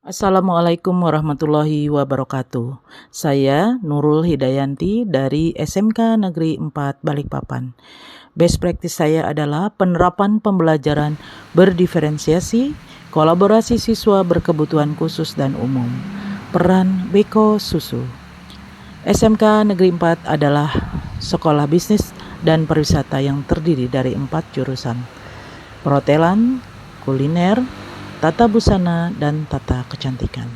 Assalamualaikum warahmatullahi wabarakatuh. Saya Nurul Hidayanti dari SMK Negeri 4 Balikpapan. Best practice saya adalah penerapan pembelajaran berdiferensiasi, kolaborasi siswa berkebutuhan khusus dan umum. Peran Beko Susu. SMK Negeri 4 adalah sekolah bisnis dan pariwisata yang terdiri dari 4 jurusan: perhotelan, kuliner, tata busana, dan tata kecantikan.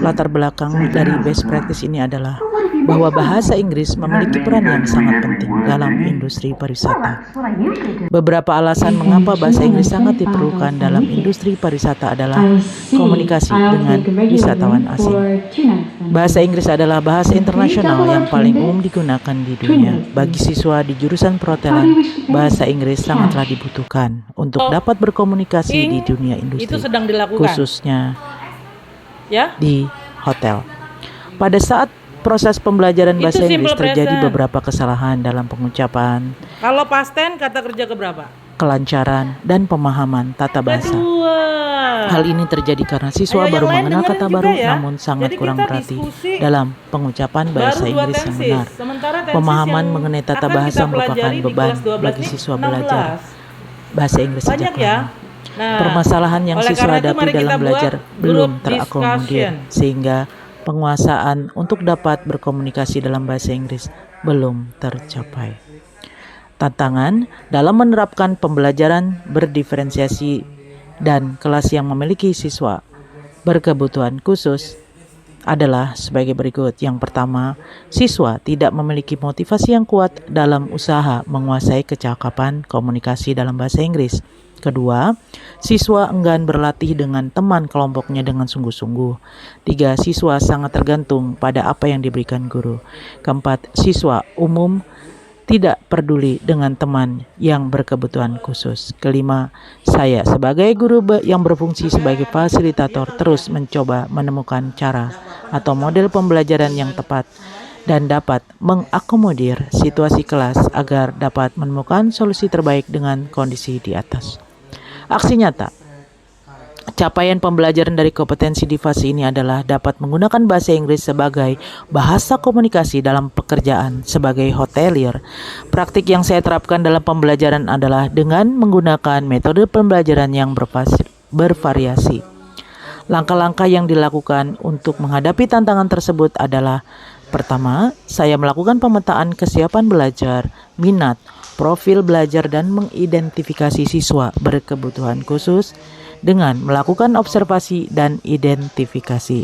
Latar belakang dari best practice ini adalah bahwa bahasa Inggris memiliki peran yang sangat penting dalam industri pariwisata. Beberapa alasan mengapa bahasa Inggris sangat diperlukan dalam industri pariwisata adalah komunikasi dengan wisatawan asing. Bahasa Inggris adalah bahasa internasional yang paling umum digunakan di dunia. Bagi siswa di jurusan perhotelan, bahasa Inggris sangatlah dibutuhkan untuk dapat berkomunikasi di dunia industri, khususnya di hotel. Pada saat proses pembelajaran bahasa Inggris terjadi beberapa kesalahan dalam pengucapan, Kalau past tense kata kerja keberapa? kelancaran, dan pemahaman tata bahasa. Hal ini terjadi karena siswa baru mengenal kata baru namun sangat kurang berarti dalam pengucapan bahasa Inggris yang benar. Pemahaman mengenai tata bahasa merupakan beban bagi siswa belajar bahasa Inggris sejak lama. Permasalahan yang siswa hadapi dalam belajar belum terakomodir, sehingga penguasaan untuk dapat berkomunikasi dalam bahasa Inggris belum tercapai. Tantangan dalam menerapkan pembelajaran berdiferensiasi dan kelas yang memiliki siswa berkebutuhan khusus adalah sebagai berikut. Yang pertama, siswa tidak memiliki motivasi yang kuat dalam usaha menguasai kecakapan komunikasi dalam bahasa Inggris. Kedua, siswa enggan berlatih dengan teman kelompoknya dengan sungguh-sungguh. Tiga, siswa sangat tergantung pada apa yang diberikan guru. Keempat, siswa umum tidak peduli dengan teman yang berkebutuhan khusus. Kelima, saya sebagai guru yang berfungsi sebagai fasilitator terus mencoba menemukan cara atau model pembelajaran yang tepat dan dapat mengakomodir situasi kelas agar dapat menemukan solusi terbaik dengan kondisi di atas. Aksi nyata. Capaian pembelajaran dari kompetensi di fase ini adalah dapat menggunakan bahasa Inggris sebagai bahasa komunikasi dalam pekerjaan sebagai hotelier. Praktik yang saya terapkan dalam pembelajaran adalah dengan menggunakan metode pembelajaran yang bervariasi. Langkah-langkah yang dilakukan untuk menghadapi tantangan tersebut adalah: pertama, saya melakukan pemetaan kesiapan belajar, minat, profil belajar, dan mengidentifikasi siswa berkebutuhan khusus dengan melakukan observasi dan identifikasi.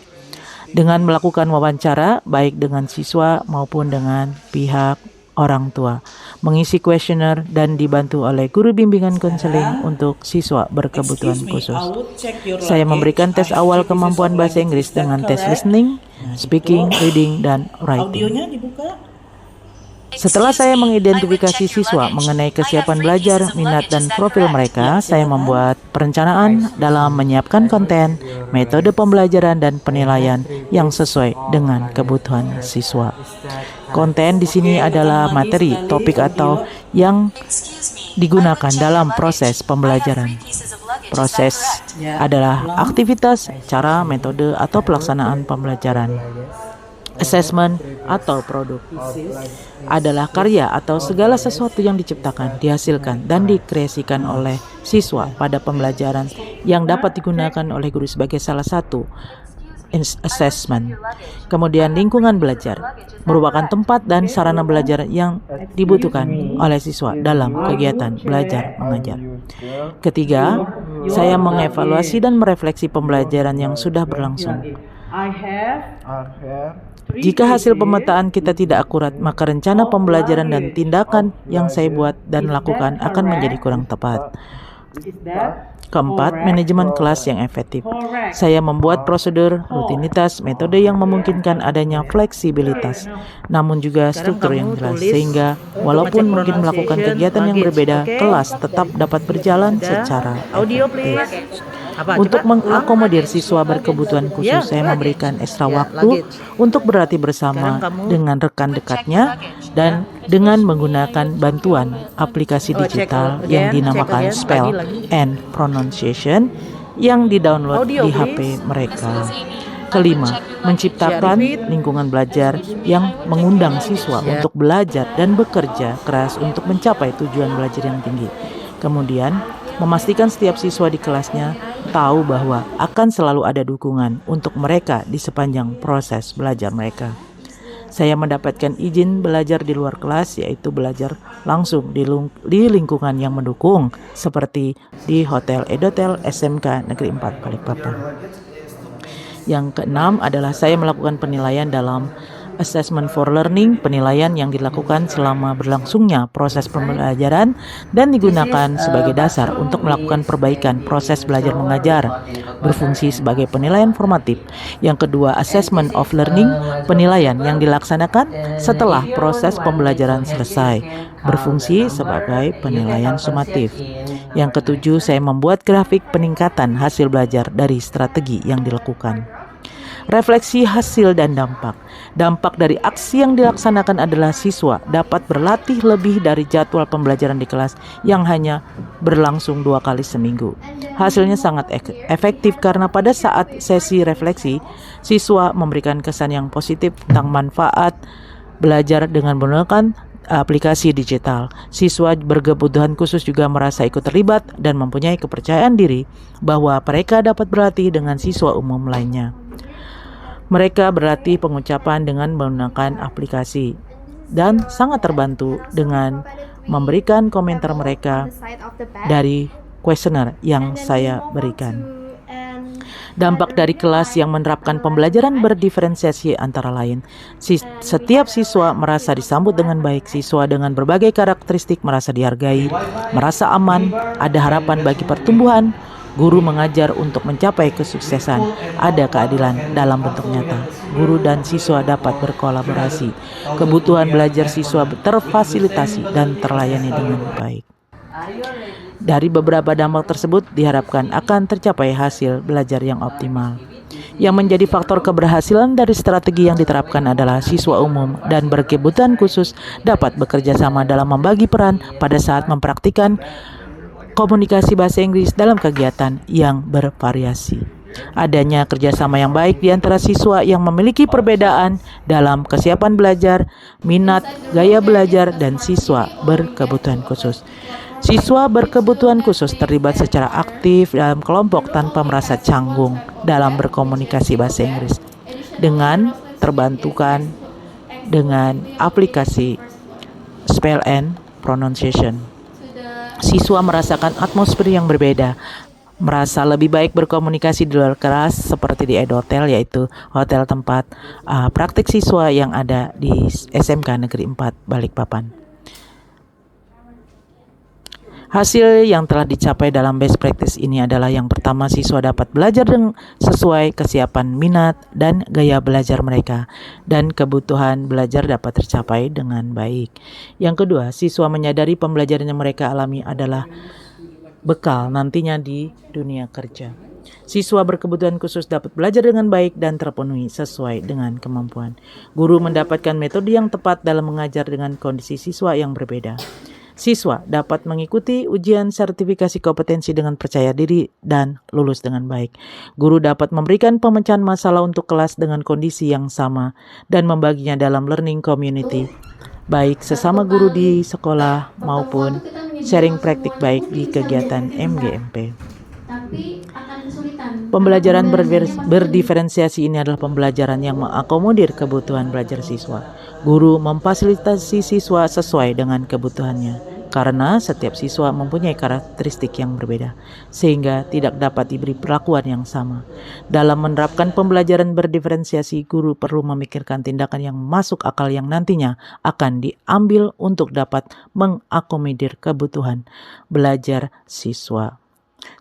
Dengan melakukan wawancara baik dengan siswa maupun dengan pihak orang tua, mengisi kuesioner dan dibantu oleh guru bimbingan konseling untuk siswa berkebutuhan khusus. Saya memberikan tes awal kemampuan bahasa Inggris dengan tes listening, speaking, reading, dan writing. Setelah saya mengidentifikasi siswa mengenai kesiapan belajar, minat, dan profil mereka, saya membuat perencanaan dalam menyiapkan konten, metode pembelajaran, dan penilaian yang sesuai dengan kebutuhan siswa. Konten di sini adalah materi, topik, atau yang digunakan dalam proses pembelajaran. Proses adalah aktivitas, cara, metode, atau pelaksanaan pembelajaran. Assessment atau produk adalah karya atau segala sesuatu yang diciptakan, dihasilkan, dan dikreasikan oleh siswa pada pembelajaran yang dapat digunakan oleh guru sebagai salah satu assessment. Kemudian lingkungan belajar merupakan tempat dan sarana belajar yang dibutuhkan oleh siswa dalam kegiatan belajar mengajar. Ketiga, saya mengevaluasi dan merefleksi pembelajaran yang sudah berlangsung. Jika hasil pemetaan kita tidak akurat, maka rencana pembelajaran dan tindakan yang saya buat dan lakukan akan menjadi kurang tepat. Keempat, manajemen kelas yang efektif. Saya membuat prosedur, rutinitas, metode yang memungkinkan adanya fleksibilitas, namun juga struktur yang jelas, sehingga walaupun mungkin melakukan kegiatan yang berbeda, kelas tetap dapat berjalan secara efektif. Untuk mengakomodir siswa berkebutuhan khusus, saya memberikan ekstra waktu untuk berlatih bersama dengan rekan dekatnya dan dengan menggunakan bantuan aplikasi digital yang dinamakan Spell and Pronunciation yang didownload Audio, di HP mereka. Kelima, menciptakan lingkungan belajar yang mengundang siswa untuk belajar dan bekerja keras untuk mencapai tujuan belajar yang tinggi. Kemudian, memastikan setiap siswa di kelasnya tahu bahwa akan selalu ada dukungan untuk mereka di sepanjang proses belajar mereka. Saya mendapatkan izin belajar di luar kelas, yaitu belajar langsung di lingkungan yang mendukung, seperti di Hotel Edotel SMK Negeri 4 Balikpapan. Yang keenam adalah saya melakukan penilaian dalam Assessment for Learning, penilaian yang dilakukan selama berlangsungnya proses pembelajaran dan digunakan sebagai dasar untuk melakukan perbaikan proses belajar mengajar, berfungsi sebagai penilaian formatif. Yang kedua, Assessment of Learning, penilaian yang dilaksanakan setelah proses pembelajaran selesai, berfungsi sebagai penilaian sumatif. Yang ketujuh, saya membuat grafik peningkatan hasil belajar dari strategi yang dilakukan. Refleksi hasil dan dampak. Dampak dari aksi yang dilaksanakan adalah siswa dapat berlatih lebih dari jadwal pembelajaran di kelas yang hanya berlangsung 2 kali seminggu. Hasilnya sangat efektif karena pada saat sesi refleksi, siswa memberikan kesan yang positif tentang manfaat belajar dengan menggunakan aplikasi digital. Siswa berkebutuhan khusus juga merasa ikut terlibat dan mempunyai kepercayaan diri bahwa mereka dapat berlatih dengan siswa umum lainnya. Mereka berlatih pengucapan dengan menggunakan aplikasi dan sangat terbantu dengan memberikan komentar mereka dari kuesioner yang saya berikan. Dampak dari kelas yang menerapkan pembelajaran berdiferensiasi antara lain. Setiap siswa merasa disambut dengan baik. Siswa dengan berbagai karakteristik merasa dihargai, merasa aman, ada harapan bagi pertumbuhan. Guru mengajar untuk mencapai kesuksesan, ada keadilan dalam bentuk nyata. Guru dan siswa dapat berkolaborasi. Kebutuhan belajar siswa terfasilitasi dan terlayani dengan baik. Dari beberapa dampak tersebut diharapkan akan tercapai hasil belajar yang optimal. Yang menjadi faktor keberhasilan dari strategi yang diterapkan adalah siswa umum dan berkebutuhan khusus dapat bekerja sama dalam membagi peran pada saat mempraktikkan komunikasi bahasa Inggris dalam kegiatan yang bervariasi. Adanya kerjasama yang baik di antara siswa yang memiliki perbedaan dalam kesiapan belajar, minat, gaya belajar, dan siswa berkebutuhan khusus. Siswa berkebutuhan khusus terlibat secara aktif dalam kelompok tanpa merasa canggung dalam berkomunikasi bahasa Inggris dengan terbantukan dengan aplikasi Spell and Pronunciation. Siswa merasakan atmosfer yang berbeda, merasa lebih baik berkomunikasi di luar kelas seperti di Edotel, yaitu hotel tempat praktik siswa yang ada di SMK Negeri 4 Balikpapan. Hasil yang telah dicapai dalam best practice ini adalah yang pertama, siswa dapat belajar sesuai kesiapan minat dan gaya belajar mereka, dan kebutuhan belajar dapat tercapai dengan baik. Yang kedua, siswa menyadari pembelajaran yang mereka alami adalah bekal nantinya di dunia kerja. Siswa berkebutuhan khusus dapat belajar dengan baik dan terpenuhi sesuai dengan kemampuan. Guru mendapatkan metode yang tepat dalam mengajar dengan kondisi siswa yang berbeda. Siswa dapat mengikuti ujian sertifikasi kompetensi dengan percaya diri dan lulus dengan baik. Guru dapat memberikan pemecahan masalah untuk kelas dengan kondisi yang sama dan membaginya dalam learning community, baik sesama guru di sekolah maupun sharing praktik baik di kegiatan MGMP. Pembelajaran berdiferensiasi ini adalah pembelajaran yang mengakomodir kebutuhan belajar siswa. Guru memfasilitasi siswa sesuai dengan kebutuhannya, karena setiap siswa mempunyai karakteristik yang berbeda, sehingga tidak dapat diberi perlakuan yang sama. Dalam menerapkan pembelajaran berdiferensiasi, guru perlu memikirkan tindakan yang masuk akal yang nantinya akan diambil untuk dapat mengakomodir kebutuhan belajar siswa.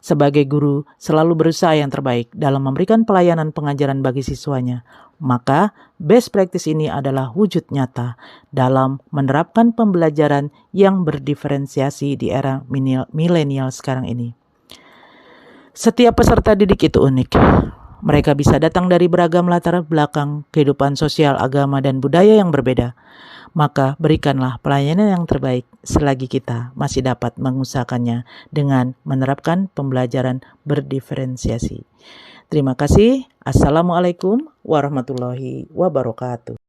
Sebagai guru, selalu berusaha yang terbaik dalam memberikan pelayanan pengajaran bagi siswanya. Maka, best practice ini adalah wujud nyata dalam menerapkan pembelajaran yang berdiferensiasi di era milenial sekarang ini. Setiap peserta didik itu unik. Mereka bisa datang dari beragam latar belakang kehidupan sosial, agama, dan budaya yang berbeda. Maka berikanlah pelayanan yang terbaik selagi kita masih dapat mengusahakannya dengan menerapkan pembelajaran berdiferensiasi. Terima kasih. Assalamualaikum warahmatullahi wabarakatuh.